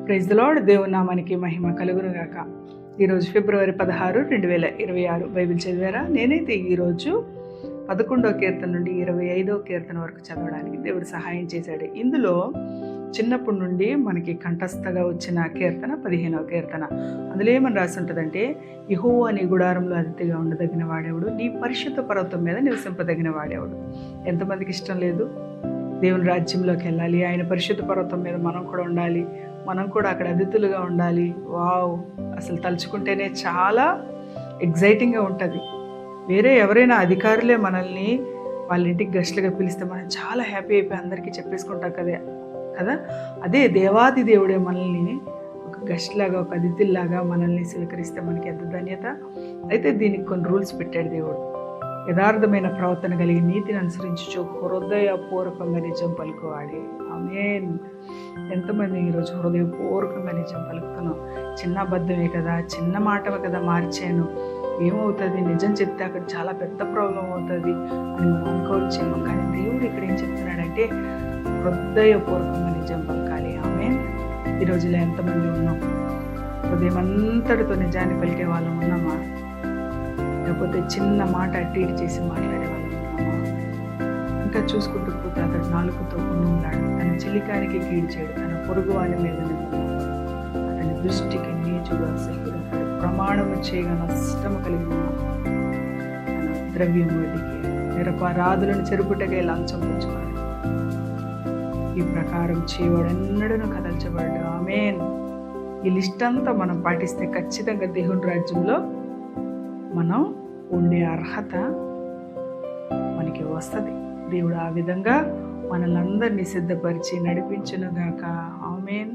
Praise the lord. దేవుని నామానికి మహిమ కలుగునుగాక. ఈరోజు ఫిబ్రవరి 16, 2026 బైబిల్ చదివారా? నేనైతే ఈరోజు 11వ కీర్తన నుండి 25వ కీర్తన వరకు చదవడానికి దేవుడు సహాయం చేశాడు. ఇందులో చిన్నప్పటి నుండి మనకి కంఠస్థగా వచ్చిన కీర్తన 15వ కీర్తన. అందులో ఏమని రాసి ఉంటుందంటే, యెహోవా నీ గుడారంలో అతిథిగా ఉండదగిన వాడేవాడు, నీ పరిశుద్ధ పర్వతం మీద నివసింపదగిన వాడేవాడు. ఎంతమందికి ఇష్టం లేదు దేవుని రాజ్యంలోకి వెళ్ళాలి, ఆయన పరిశుద్ధ పర్వతం మీద మనం కూడా ఉండాలి, మనం కూడా అక్కడ అతిథులుగా ఉండాలి. వావ్, అసలు తలుచుకుంటేనే చాలా ఎగ్జైటింగ్గా ఉంటుంది. వేరే ఎవరైనా అధికారులే మనల్ని వాళ్ళ ఇంటికి గెస్ట్లుగా పిలిస్తే మనం చాలా హ్యాపీ అయిపోయి అందరికీ చెప్పేసుకుంటాం కదా. అదే దేవాది దేవుడే మనల్ని ఒక గెస్ట్ లాగా, ఒక అతిథిలాగా మనల్ని స్వీకరిస్తే మనకి ఎంత ధన్యత. అయితే దీనికి కొన్ని రూల్స్ పెట్టాడు దేవుడు. యథార్థమైన ప్రవర్తన కలిగి నీతిని అనుసరించు హృదయపూర్వకంగా నిజం పలుకువాడే. ఆమేన్. ఎంతమంది ఈరోజు హృదయపూర్వకంగా నిజం పలుకుతున్నాం? చిన్న అబద్ధమే కదా, చిన్న మాటమే కదా, మార్చాను, ఏమవుతుంది, నిజం చెప్తే అక్కడ చాలా పెద్ద ప్రాబ్లం అవుతుంది అని మనం అనుకోవచ్చేమో. కానీ దేవుడు ఇక్కడ ఏం చెప్తున్నాడంటే హృదయపూర్వకంగా నిజం పలకాలి. ఆమేన్. ఈ రోజులో ఎంతమంది ఉన్నాం? హృదయం అంతటితో నిజాన్ని పలికే వాళ్ళం ఉన్నామా? లేకపోతే చిన్న మాట అట్టి ఇటు చేసి మాట్లాడే వాళ్ళం ఉన్నామా? ఇంకా చూసుకుంటూ పోతే అతడు నాలుగుతో ఉన్నాడు, తన చిలికానికి కీడు చేయడు, తన పొరుగు వాని మీద అతని దృష్టికి నీచుడు, అసహ్యుడు, ప్రమాణము చేయగా నష్టము కలిగి ఉన్నాడు, తన ద్రవ్యం వడ్డీకి నిరపరాధులను చెరుపుటకే లంచం పుచ్చుకున్నాడు. ఈ ప్రకారం చేయవాడెన్నడూ కదల్చబడ్డు. ఆమేన్. ఈ లిస్ట్ అంతా మనం పాటిస్తే ఖచ్చితంగా దేవుని రాజ్యంలో మనం ఉండే అర్హత మనకి వస్తుంది. దేవుడు ఆ విధంగా మనల్ని అందరినీ సిద్ధపరిచి నడిపించునుగాక. ఆమేన్.